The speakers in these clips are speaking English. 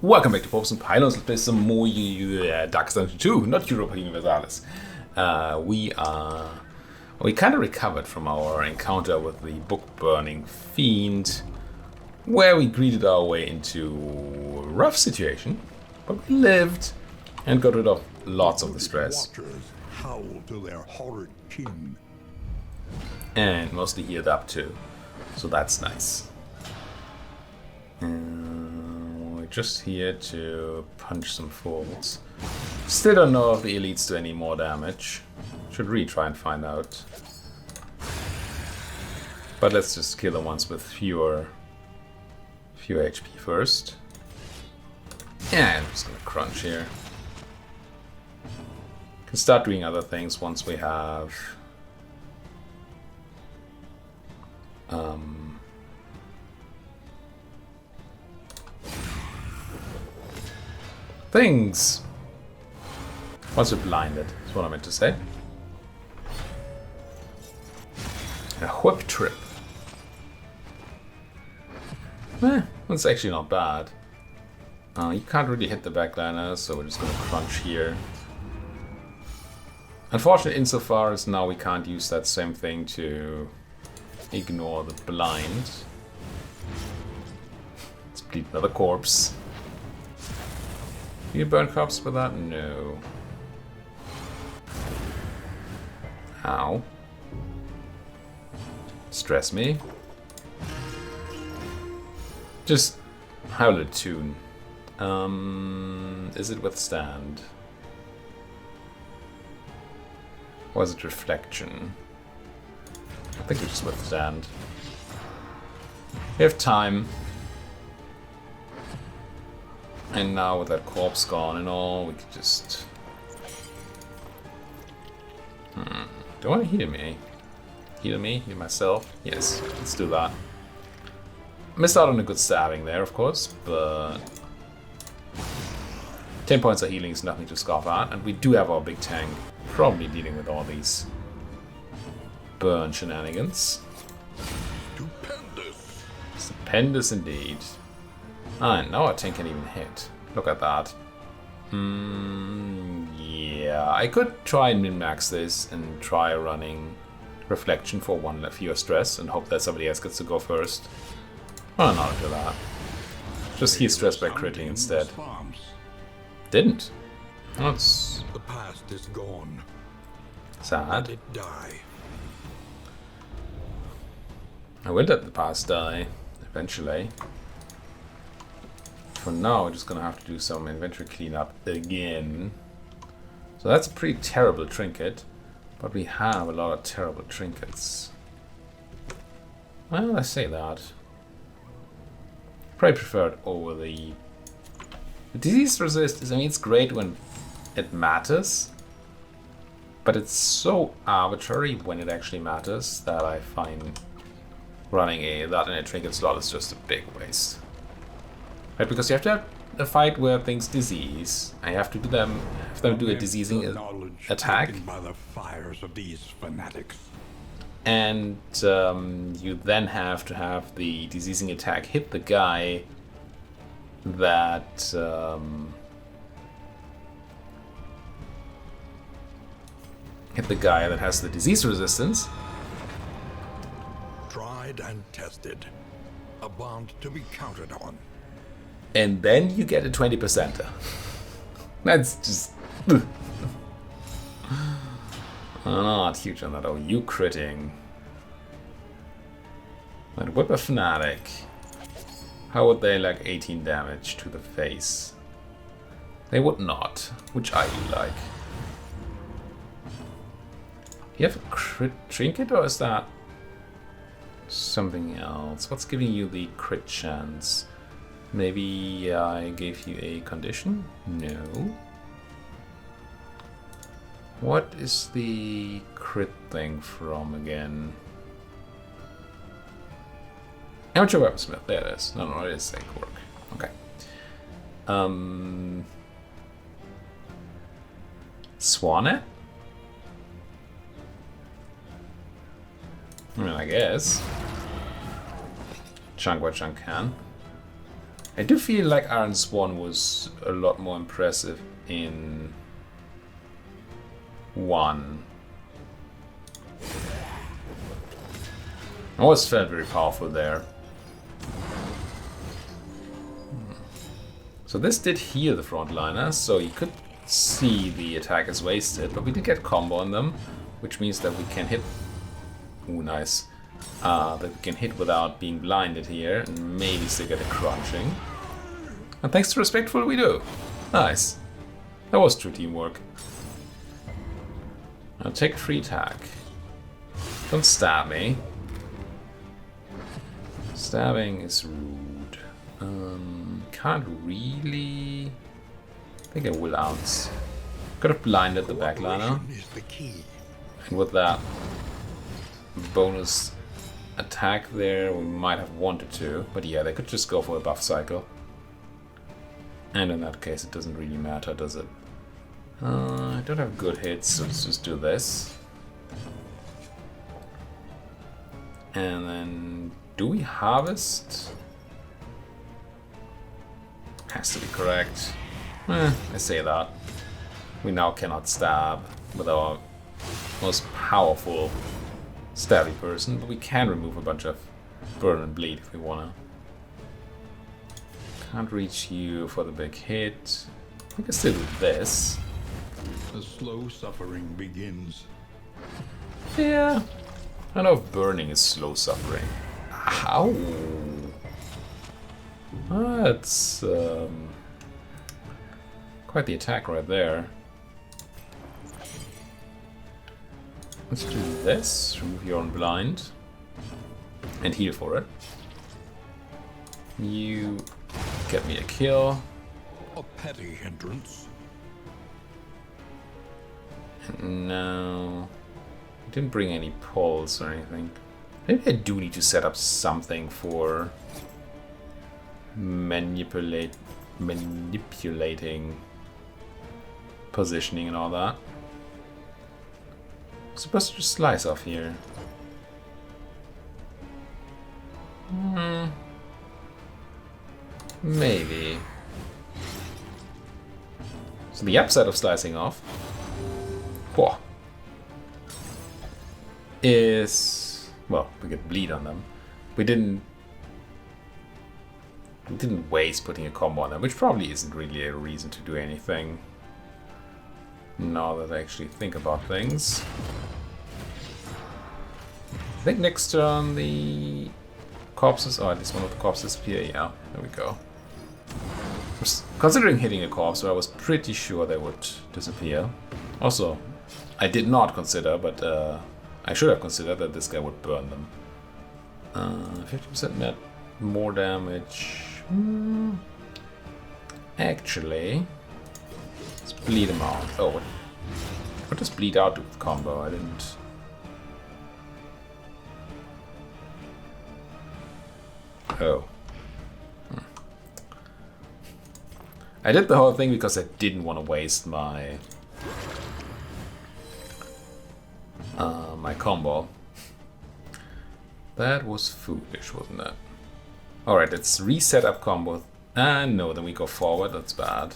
Welcome back to Popes and Pylons. Let's play some more Darkest 2, not Europa Universalis. We kind of recovered from our encounter with the book-burning fiend, where we greeted our way into a rough situation, but we lived and got rid of lots of the stress. Howl to their horrid kin. And mostly healed up too, so that's nice. We're just here to punch some fools. Still don't know if the elites do any more damage. Should really try and find out. But let's just kill the ones with fewer HP first. And I'm just gonna crunch here. Can start doing other things once we have things. Once we're blinded, is what I meant to say. A whip trip. That's actually not bad. You can't really hit the backliner, so we're just gonna crunch here. Unfortunately, insofar as now we can't use that same thing to ignore the blind. Let's bleed another corpse. Do you burn corpse with that? No. Ow. Stress me. Just howl a tune. Is it withstand? Or is it reflection? I think we just withstand. We have time. And now with that corpse gone and all, we could just... Do I want to heal me? Heal me? Heal myself? Yes, let's do that. Missed out on a good stabbing there, of course, but... 10 points of healing is nothing to scoff at, and we do have our big tank probably dealing with all these burn shenanigans. Stupendous. Stupendous indeed. And now our tank can even hit. Look at that. Yeah, I could try and min-max this and try running reflection for one fewer stress and hope that somebody else gets to go first. Well, not do that. Just heal stress by critting instead. Didn't. That's The past is gone. sad. Let it die. I will let the past die, eventually. For now, we're just gonna have to do some inventory cleanup again. So that's a pretty terrible trinket, but we have a lot of terrible trinkets. Well, I say that. Probably prefer it over the disease resist. I mean, it's great when it matters, but it's so arbitrary when it actually matters that I find running that in a trinket slot is just a big waste. Right, because you have to have a fight where things disease, and you have to do them, do a diseasing attack, By the fires of these fanatics. and you then have to have the diseasing attack hit the guy that has the disease resistance. Tried and tested. A bond to be counted on. And then you get a 20%. That's just... Not huge on that. Oh, you critting. But Whip a Fanatic. How would they like 18 damage to the face? They would not, which I do like. You have a crit trinket, or is that something else? What's giving you the crit chance? Maybe I gave you a condition? No. What is the crit thing from again? Amateur weaponsmith, there it is. No, it is sync work. Okay. Swanet? I mean, I guess. Chunk what chunk can. I do feel like Iron Swan was a lot more impressive in 1. I always felt very powerful there. So this did heal the frontliners, so you could see the attack is wasted, but we did get combo on them, which means that we can hit. Ooh, nice. That we can hit without being blinded here, and maybe still get a crunching. And thanks to Respectful, we do. Nice. That was true teamwork. Now take a free attack. Don't stab me. Stabbing is rude. Can't really. I think I will ounce. Could have blinded the backliner. Is the key. And with that bonus attack there, we might have wanted to. But yeah, they could just go for a buff cycle. And in that case, it doesn't really matter, does it? I don't have good hits, so let's just do this. And then, do we harvest? Has to be correct. I say that. We now cannot stab with our most powerful stabby person, but we can remove a bunch of burn and bleed if we wanna. Can't reach you for the big hit. We can still do this. The slow suffering begins. Yeah. I don't know if burning is slow suffering. Ow. That's quite the attack right there. Let's do this. Remove your own blind. And heal for it. You get me a kill. A petty hindrance. No. Didn't bring any pulls or anything. Maybe I do need to set up something for manipulating positioning and all that. I'm supposed to just slice off here. Maybe. So the upside of slicing off is, well, we get bleed on them. We didn't waste putting a combo on them, which probably isn't really a reason to do anything. Now that I actually think about things. I think next turn the corpses, or at least one of the corpses appear. Yeah, there we go. I was considering hitting a corpse, so I was pretty sure they would disappear. Also, I did not consider, but I should have considered that this guy would burn them. 50% net more damage. Actually, let's bleed him out. Oh, what does bleed out do with combo? I didn't. Oh. I did the whole thing because I didn't want to waste my my combo. That was foolish, wasn't it? Alright, let's reset up combo. No, then we go forward, that's bad.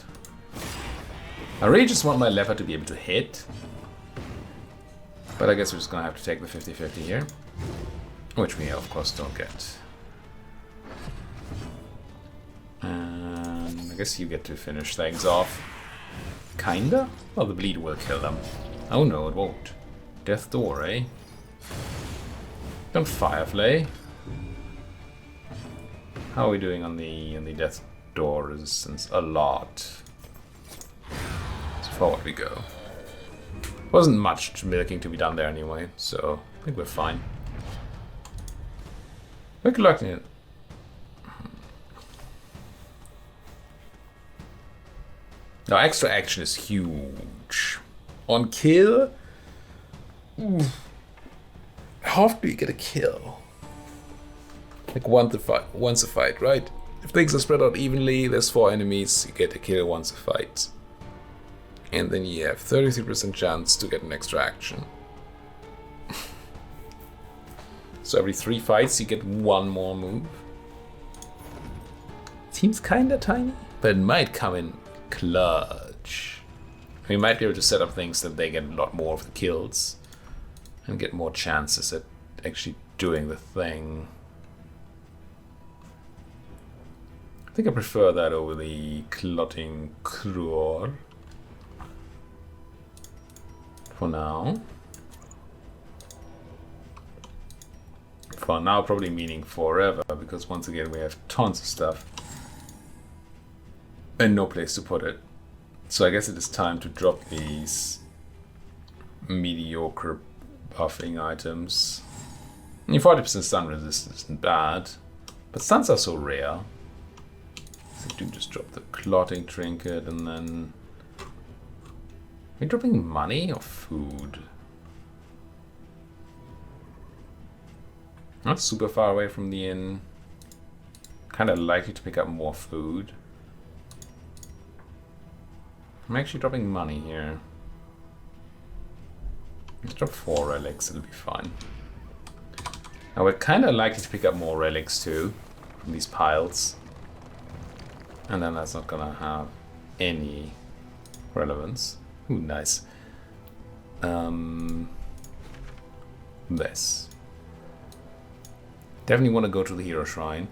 I really just want my lever to be able to hit. But I guess we're just gonna have to take the 50-50 here. Which we of course don't get. And I guess you get to finish things off. Kinda? Well, the bleed will kill them. Oh no, it won't. Death door, eh? Don't fireflay. How are we doing on the death door resistance? A lot. So forward we go. Wasn't much milking to be done there anyway, so I think we're fine. We're collecting it. Now extra action is huge. On kill. Ooh. How often do you get a kill? Like once a fight, right? If things are spread out evenly, there's 4 enemies, you get a kill once a fight. And then you have 33% chance to get an extra action. So every 3 fights you get 1 more move. It's Seems kinda tiny, but it might come in clutch. We might be able to set up things that they get a lot more of the kills and get more chances at actually doing the thing. I think I prefer that over the Clotting Cruor for now. For now, probably meaning forever, because once again we have tons of stuff and no place to put it. So I guess it is time to drop these mediocre buffing items. 40% stun resistance isn't bad, but stuns are so rare. So I do just drop the clotting trinket, and then are we dropping money or food? Not super far away from the inn. Kind of likely to pick up more food. I'm actually dropping money here. Let's drop 4 relics, it'll be fine. Now we're kind of likely to pick up more relics too from these piles. And then that's not gonna have any relevance. Ooh, nice. This. Definitely want to go to the Hero Shrine.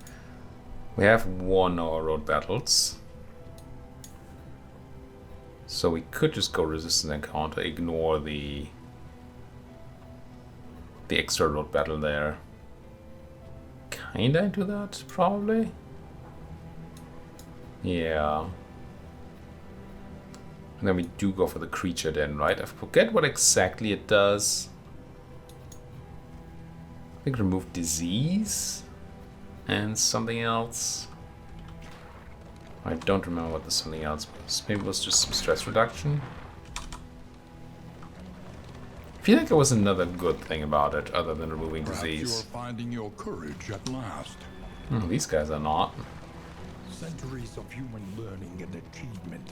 We have won our road battles. So we could just go resistance encounter, ignore the extra road battle there. Kinda into that, probably. Yeah. And then we do go for the creature then, right? I forget what exactly it does. I think remove disease and something else. I don't remember what the something else was. Maybe it was just some stress reduction. I feel like there was another good thing about it other than removing disease. You're finding your courage at last. These guys are not. Centuries of human learning and achievement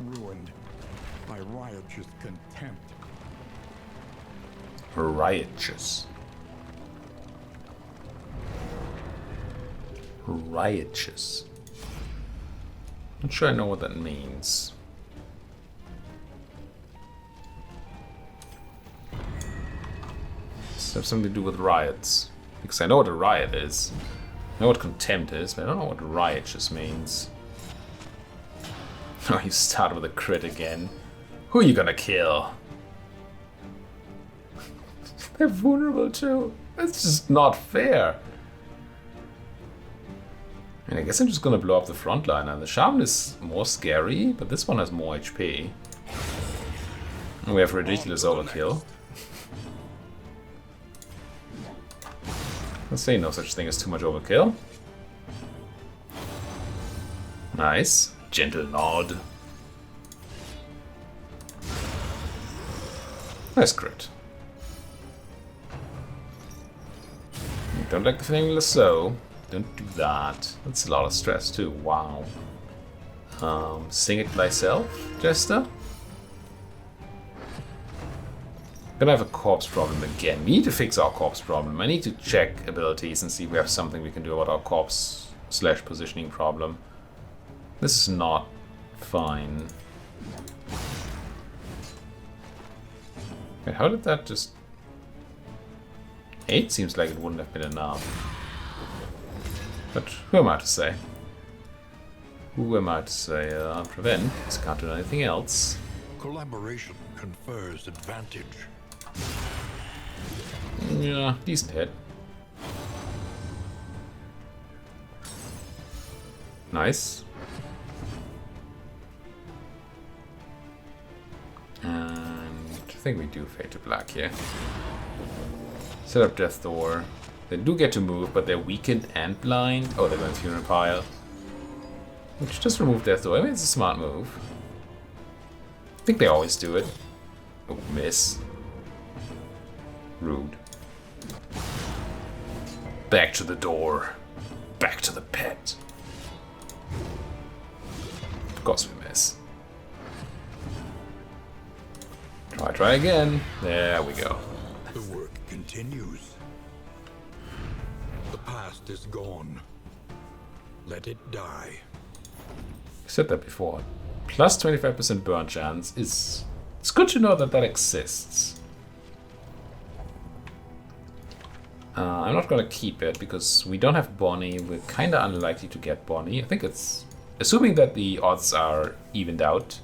ruined by riotous contempt. Riotous. Riotous. Not sure I know what that means. Does it have something to do with riots? Because I know what a riot is. I know what contempt is, but I don't know what riotous means. Oh, you start with a crit again. Who are you gonna kill? They're vulnerable too. That's just not fair. And I guess I'm just gonna blow up the frontliner. The Shaman is more scary, but this one has more HP. And we have ridiculous overkill. Let's say no such thing as too much overkill. Nice. Gentle nod. Nice crit. Don't like the flaming lasso. Don't do that. That's a lot of stress too. Wow. Sing it thyself, Jester? Gonna have a corpse problem again. We need to fix our corpse problem. I need to check abilities and see if we have something we can do about our corpse / positioning problem. This is not fine. Wait, how did that just... 8 seems like it wouldn't have been enough. But who am I to say? Who am I to say? Prevent, because I can't do anything else. Collaboration confers advantage. Yeah, decent hit. Nice. And I think we do fade to black here. Set up Death Door. They do get to move, but they're weakened and blind. Oh, they're going to Funeral Pile. Which just remove Death Door. I mean, it's a smart move. I think they always do it. Oh, miss. Rude. Back to the door. Back to the pit. Of course we miss. Try again. There we go. The work continues. The past is gone. let it die. I said that before. Plus 25% burn chance is... It's good to know that that exists. I'm not gonna keep it because we don't have Bonnie. We're kinda unlikely to get Bonnie. I think it's... Assuming that the odds are evened out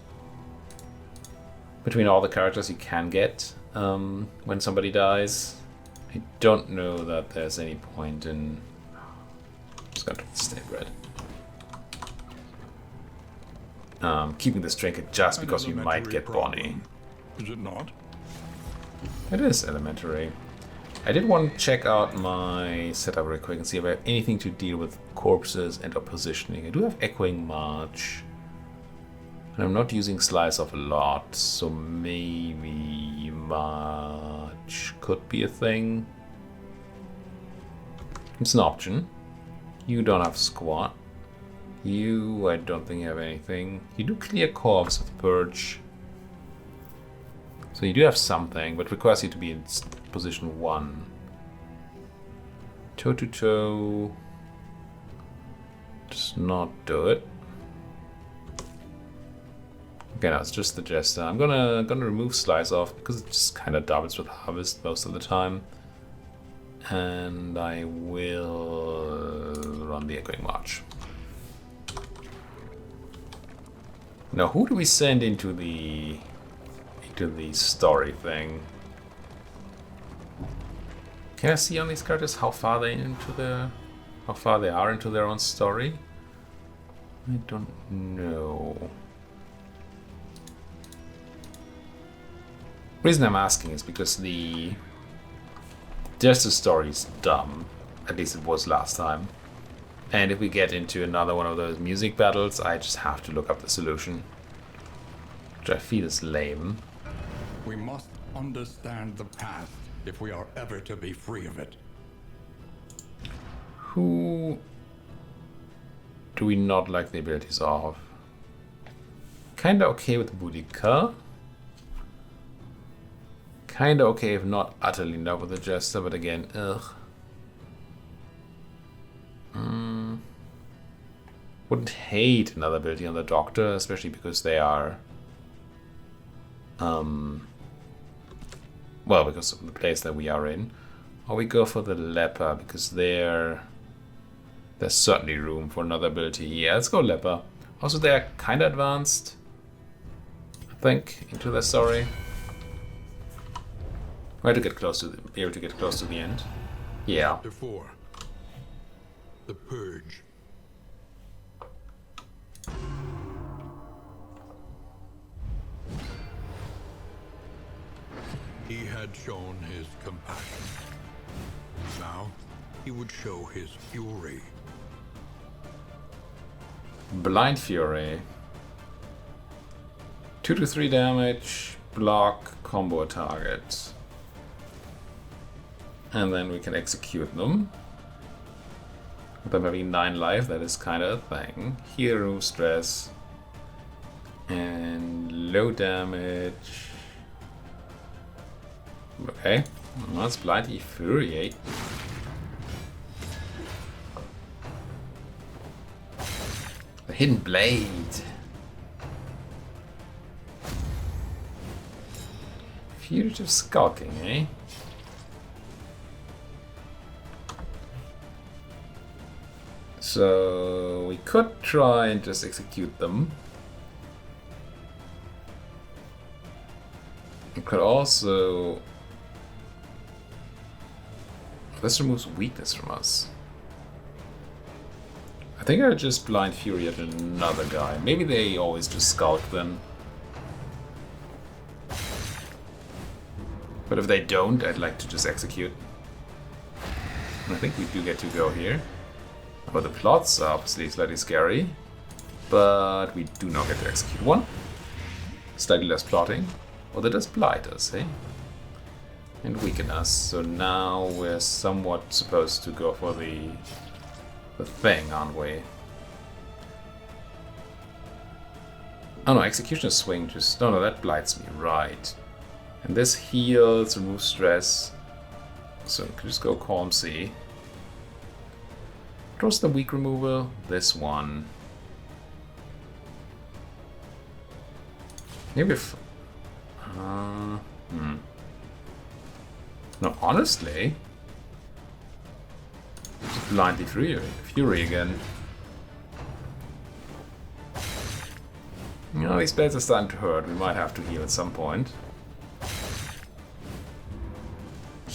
between all the characters you can get when somebody dies. I don't know that there's any point in... Just gonna stay bread. Keeping this trinket just because we might get Bonnie. Is it not? It is elementary. I did want to check out my setup real quick and see if I have anything to deal with corpses and or positioning. I do have Echoing March. And I'm not using Slice Off a lot, so maybe March could be a thing. It's an option. You don't have Squat. You, I don't think you have anything. You do Clear Corpse with Purge. So you do have something, but requires you to be in position 1. Toe to toe. Just not do it. Okay, now it's just the Jester. I'm gonna remove Slice Off because it just kind of doubles with Harvest most of the time. And I will run the Echoing March. Now, who do we send into the story thing? Can I see on these characters how far they are into their own story? I don't know. The reason I'm asking is because the Jester story is dumb. At least it was last time. And if we get into another one of those music battles, I just have to look up the solution. Which I feel is lame. We must understand the past if we are ever to be free of it. Who do we not like the abilities of? Kinda okay with Boudica. Kinda okay if not utterly in love with the Jester, but again, ugh. Wouldn't hate another ability on the Doctor, especially because they are... well, because of the place that we are in. Or we go for the Leper, because there's certainly room for another ability. Yeah, let's go Leper. Also, they're kind of advanced, I think, into their story. We have to get close to be able to get close to the end. Yeah. Chapter 4. The Purge. He had shown his compassion. Now he would show his fury. Blind Fury. 2 to 3 damage, block, combo target. And then we can execute them. With them having 9 life, that is kind of a thing. Hero stress. And low damage. Okay, let's Blind Infuriate. The Hidden Blade. Fugitive Skulking, eh? So we could try and just execute them. We could also... This removes weakness from us. I think I would just Blind Fury at another guy. Maybe they always just skulk then. But if they don't, I'd like to just execute. I think we do get to go here. But the plots are obviously slightly scary. But we do not get to execute one. Slightly less plotting. Or that does blight us, eh? And weaken us. So now we're somewhat supposed to go for the thing, aren't we? Oh no, Executioner's Swing just... No, that blights me, right. And this heals, removes stress. So we can just go Calm Sea. I'd What was the weak removal? This one. Maybe if... No, honestly... Just blindly Fury again. You know, these spells are starting to hurt. We might have to heal at some point.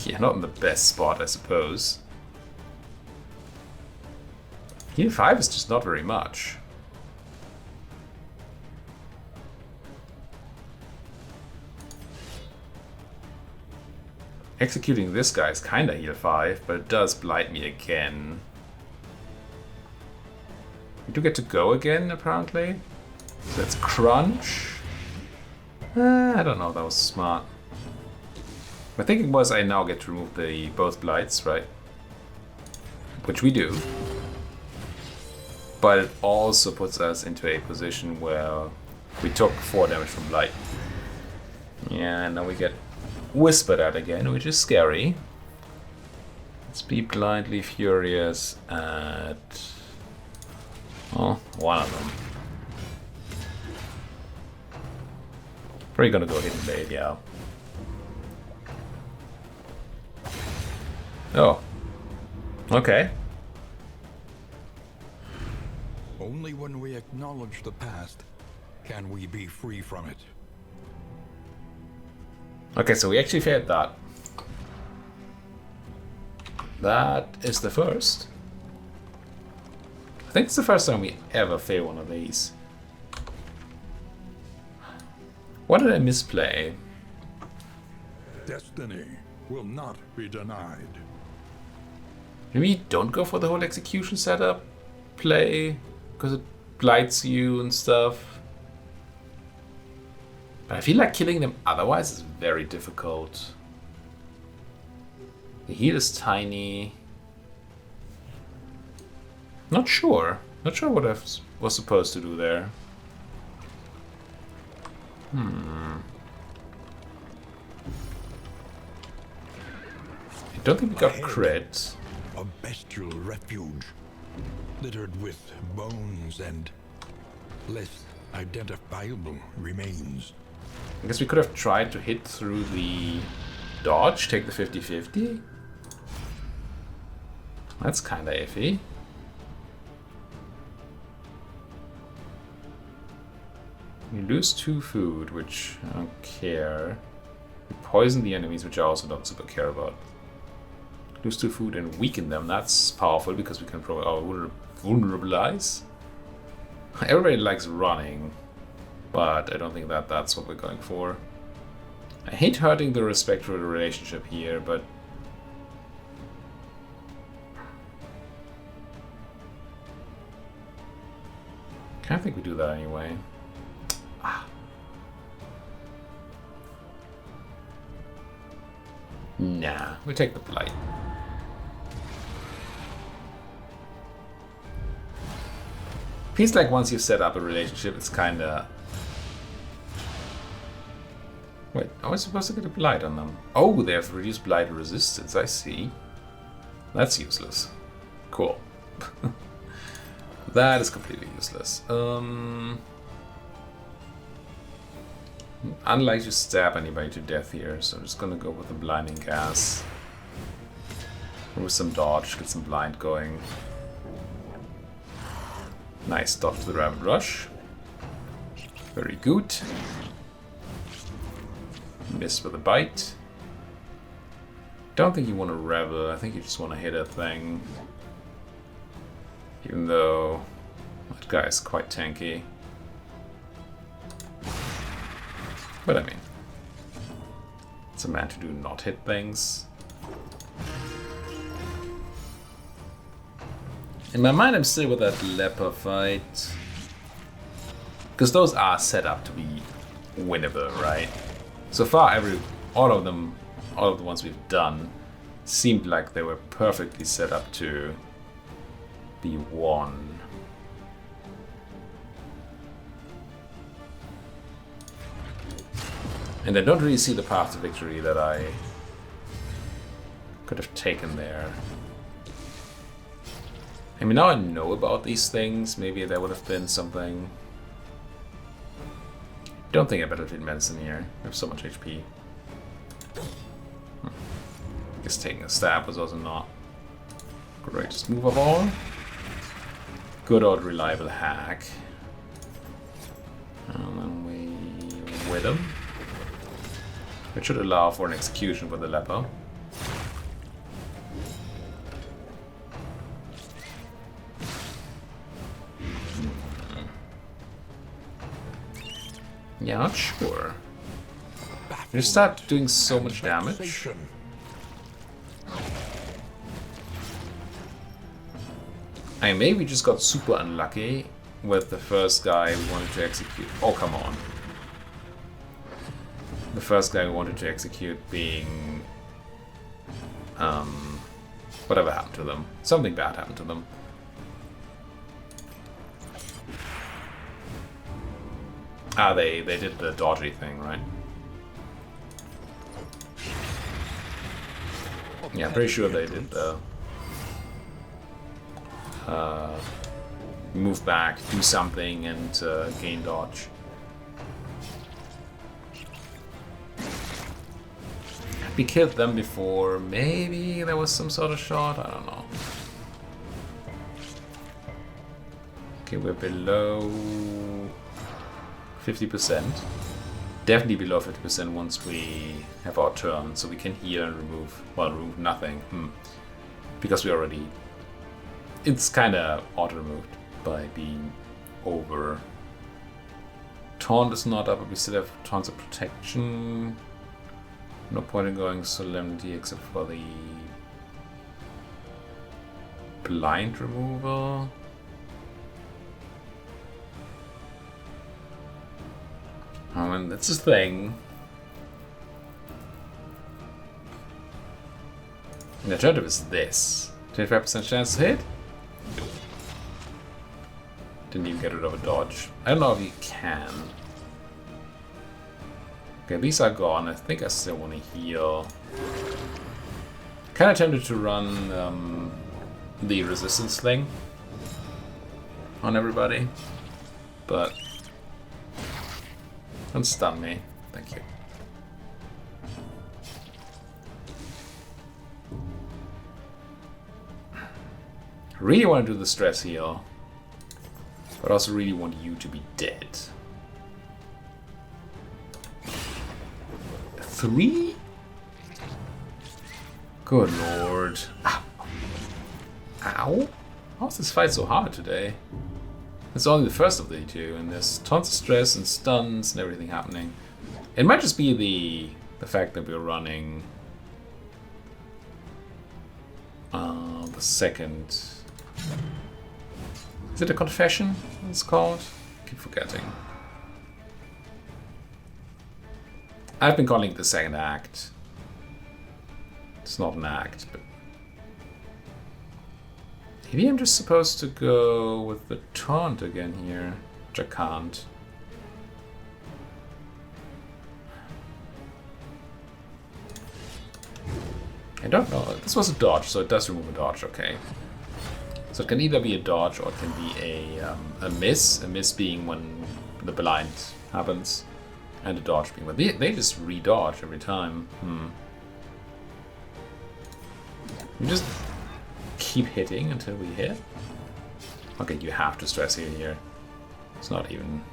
Yeah, not in the best spot, I suppose. Heal 5 is just not very much. Executing this guy is kinda heal 5, but it does blight me again. We do get to go again, apparently. So let's crunch. I don't know if that was smart. My thinking was I now get to remove the both blights, right? Which we do. But it also puts us into a position where we took 4 damage from blight. Yeah, and now we get whispered at again, which is scary. Let's be blindly furious at... Oh, one of them. Probably gonna go hidden blade, yeah. Oh. Okay. Only when we acknowledge the past can we be free from it. Okay, so we actually failed that. That is the first. I think it's the first time we ever fail one of these. What did I misplay? Destiny will not be denied. Maybe don't go for the whole execution setup play, because it blights you and stuff. But I feel like killing them otherwise is very difficult. The heal is tiny. Not sure. Not sure what I was supposed to do there. I don't think we got crit. A bestial refuge, littered with bones and less identifiable remains. I guess we could have tried to hit through the dodge, take the 50-50. That's kinda iffy. You lose 2 food, which I don't care. You poison the enemies, which I also don't super care about. Lose 2 food and weaken them. That's powerful because we can probably vulnerabilize. Everybody likes running, but I don't think that's what we're going for. I hate hurting the respect for the relationship here, but I think we do that anyway. Nah, we take the blight. Feels like once you've set up a relationship, it's kinda... Wait, I was supposed to get a blight on them. Oh, they have reduced blight resistance, I see. That's useless. Cool. That is completely useless. Unlikely to stab anybody to death here, so I'm just gonna go with the blinding gas. With some dodge, get some blind going. Nice dodge to the Rabbit Rush. Very good. Miss with a bite. Don't think you want to revel, I think you just want to hit a thing. Even though that guy is quite tanky. But I mean, it's a man to do not hit things. In my mind, I'm still with that leper fight. Because those are set up to be winnable, right? So far, all of the ones we've done, seemed like they were perfectly set up to be won. And I don't really see the path to victory that I could have taken there. I mean, now I know about these things. Maybe there would have been something. Don't think I better treat medicine here. I have so much HP. I guess taking a stab was also not greatest move of all. Good old reliable hack. And then we with him. Which should allow for an execution with the leper. Yeah, not sure. You start doing so much damage. I maybe just got super unlucky with the first guy we wanted to execute. Oh, come on. The first guy we wanted to execute being... whatever happened to them. Something bad happened to them. Ah, they did the dodgy thing, right? Yeah, I'm pretty sure they did the... move back, do something, and gain dodge. We killed them before. Maybe there was some sort of shot. I don't know. Okay, we're below 50%. Definitely below 50% once we have our turn, so we can heal and remove. Well, remove nothing. Because we already. It's kind of auto removed by being over. Taunt is not up, but we still have tons of protection. No point in going Solemnity except for the blind removal. Oh, and that's the thing. The alternative is this. 25% chance to hit? Didn't even get rid of a dodge. I don't know if you can. Okay, these are gone. I think I still want to heal. Kind of tempted to run the resistance thing on everybody, but don't stun me. Thank you. Really want to do the stress heal, but also really want you to be dead. 3? Good lord. Ow. Ow? How's this fight so hard today? It's only the first of the two, and there's tons of stress and stuns and everything happening. It might just be the fact that we're running the second. Is it a confession? It's called. I keep forgetting. I've been calling it the second act. It's not an act, but maybe I'm just supposed to go with the taunt again here, which I can't. I don't know. This was a dodge, so it does remove a dodge. Okay. So it can either be a dodge or it can be a miss. A miss being when the blind happens. And a dodge being, but they just re-dodge every time. We just keep hitting until we hit. Okay, you have to stress heal here. It's not even.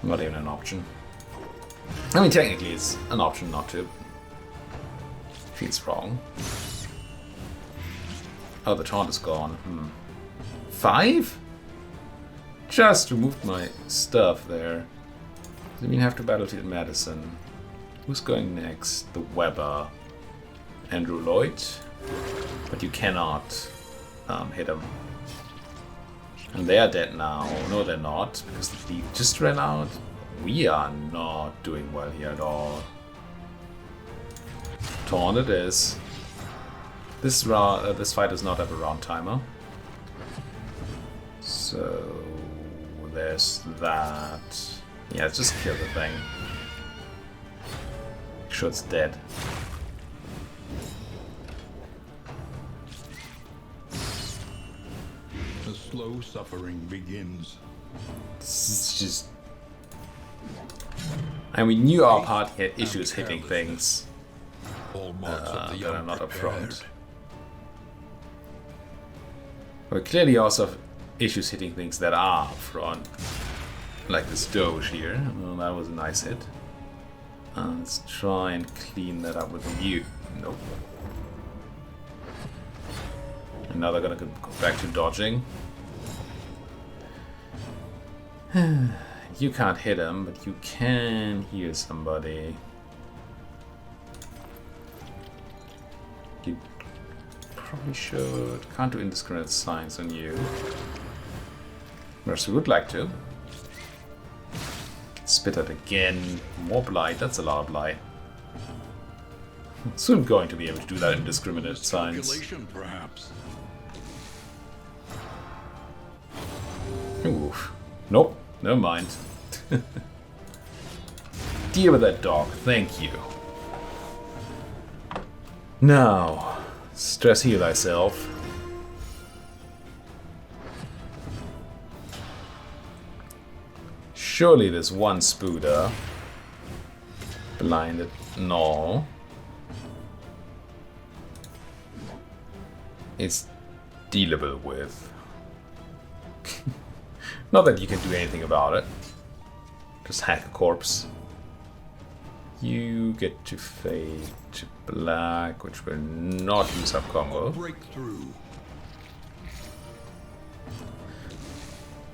Not even an option. I mean, technically it's an option not to. Feels wrong. Oh, the taunt is gone. 5? Just removed my stuff there. Does it mean I have to battle to medicine? Who's going next? The Weber. Andrew Lloyd. But you cannot hit him. And they are dead now. No, they're not, because the thief just ran out. We are not doing well here at all. Taunt it is. This fight does not have a round timer. So there's that. Yeah, let's just kill the thing. Make sure it's dead. The slow suffering begins. This is just... And we knew our party had issues hitting things All marks of the that are not up unprepared. front. We clearly also have issues hitting things that are up front. Like this Doge here. Well, that was a nice hit. Let's try and clean that up with you. Nope. And now they're gonna go back to dodging. You can't hit him, but you can heal somebody. You probably should. Can't do indiscriminate signs on you. Whereas we would like to. Spit it again. More blight. That's a lot of blight. Soon going to be able to do that indiscriminate signs. Speculation, perhaps. Oof. Nope. Never mind. Deal with that dog. Thank you. Now, stress heal thyself. Surely this one spooder. Blinded. No. It's dealable with. Not that you can do anything about it. Just hack a corpse. You get to fade to black, which will not use up combo. Breakthrough.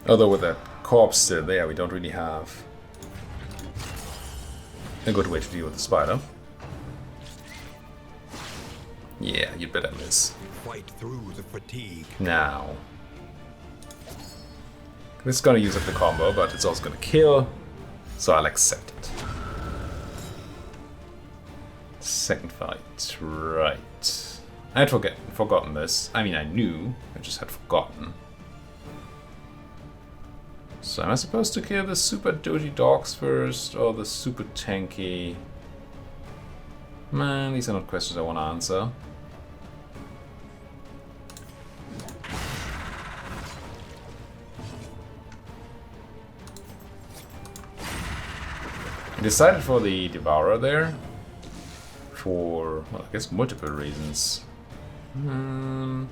Although with that corpse still there, we don't really have a good way to deal with the spider. Yeah, you'd better miss. Fight through the fatigue. Now. This is gonna use up the combo, but it's also gonna kill, so I'll accept it. Second fight, right. I had forgotten this. I mean, I knew, I just had forgotten. So am I supposed to kill the super doji dogs first, or the super tanky? Man, these are not questions I want to answer. I decided for the Devourer there. For, well, I guess multiple reasons. I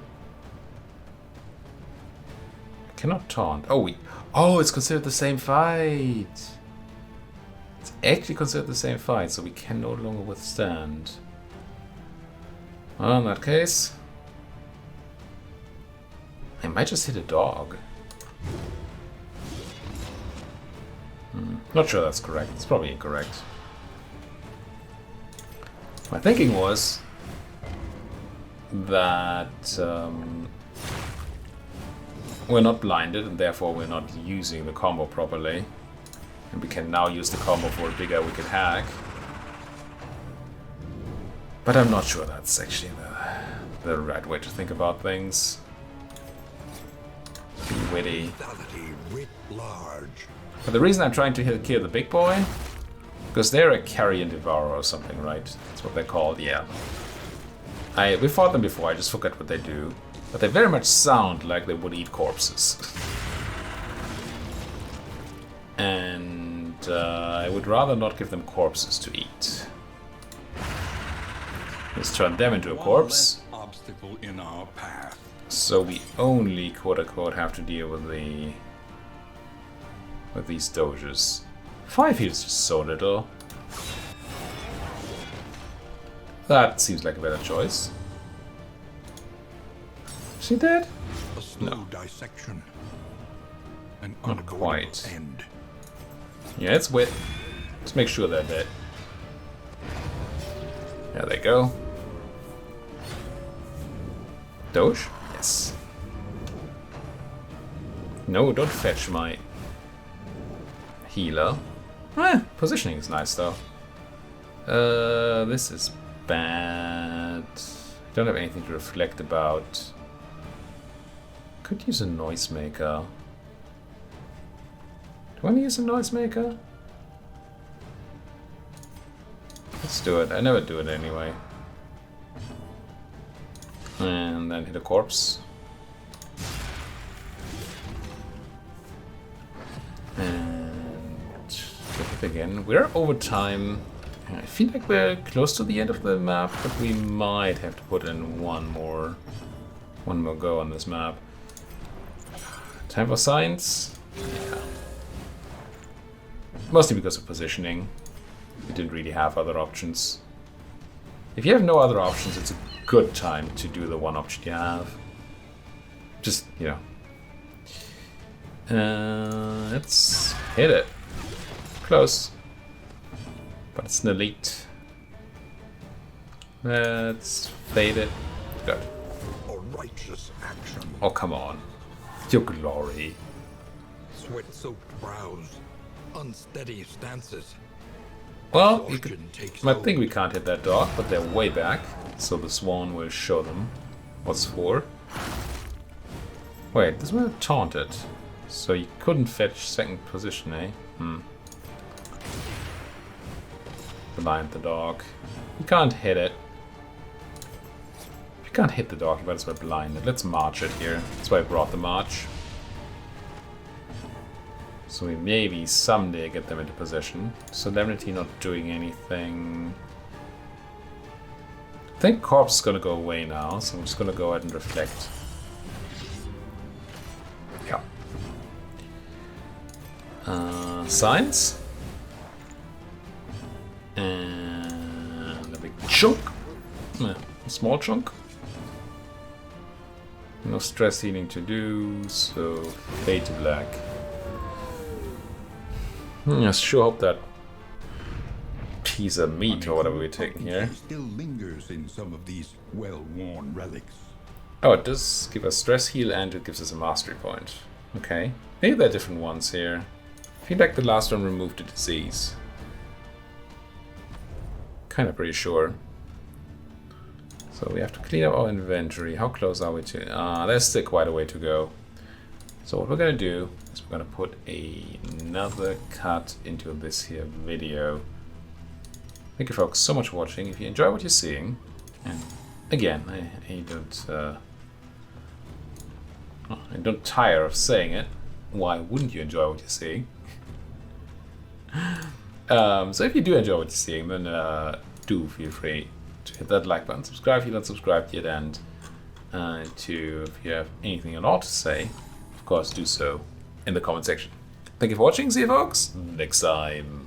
cannot taunt. Oh, it's considered the same fight. It's actually considered the same fight, so we can no longer withstand. Well, in that case, I might just hit a dog. Not sure that's correct. It's probably incorrect. My thinking was that we're not blinded and therefore we're not using the combo properly. And we can now use the combo for a bigger wicked hack. But I'm not sure that's actually the right way to think about things. Be witty. Lethality writ large. But the reason I'm trying to kill the big boy, because they're a carrion devourer or something, right? That's what they're called, yeah. We fought them before, I just forgot what they do. But they very much sound like they would eat corpses. And I would rather not give them corpses to eat. Let's turn them into a corpse. One less obstacle in our path. So we only, quote-unquote, have to deal with these doges. 5 heals is just so little. That seems like a better choice. Is she dead? A slow No. dissection. An Not unavoidable quite. end. Yeah, it's wit. Let's make sure they're dead. There they go. Doge? Yes. No, don't fetch my healer. Positioning is nice though. This is bad. Don't have anything to reflect about. Could use a noisemaker. Do I want to use a noisemaker? Let's do it. I never do it anyway. And then hit a corpse. again. We're over time. I feel like we're close to the end of the map, but we might have to put in one more go on this map. Time for science? Yeah. Mostly because of positioning. We didn't really have other options. If you have no other options, it's a good time to do the one option you have. Just, you know. Let's hit it. Close. But it's an elite. Let's fade it. Good. A righteous action. Oh, come on. Your glory. Sweat-soaked brows. Unsteady stances. Well, Exhaustion takes I hold. think we can't hit that dog, but they're way back. So the swan will show them what's for. Wait, this was taunted. So you couldn't fetch second position, eh? Blind the dog. You can't hit it. If you can't hit the dog, you might as well blind it. Let's march it here. That's why I brought the march. So we maybe someday get them into position. Solemnity not doing anything. I think Corpse is gonna go away now, so I'm just gonna go ahead and reflect. Yeah. Science. And a big chunk. A small chunk. No stress healing to do, so fade to black. I sure hope that piece of meat or whatever we're taking here. Still lingers in some of these well-worn relics. Oh, it does give us stress heal and it gives us a mastery point. Okay. Maybe there are different ones here. I feel like the last one removed the disease. Kind of pretty sure. So we have to clean up our inventory. How close are we to... there's still quite a way to go. So what we're going to do is we're going to put another cut into this here video. Thank you folks so much for watching. If you enjoy what you're seeing, and again, I don't tire of saying it. Why wouldn't you enjoy what you're seeing? So if you do enjoy what you're seeing, then do feel free to hit that like button, subscribe if you're not subscribed yet, and if you have anything at all to say, of course do so in the comment section. Thank you for watching, see you folks next time.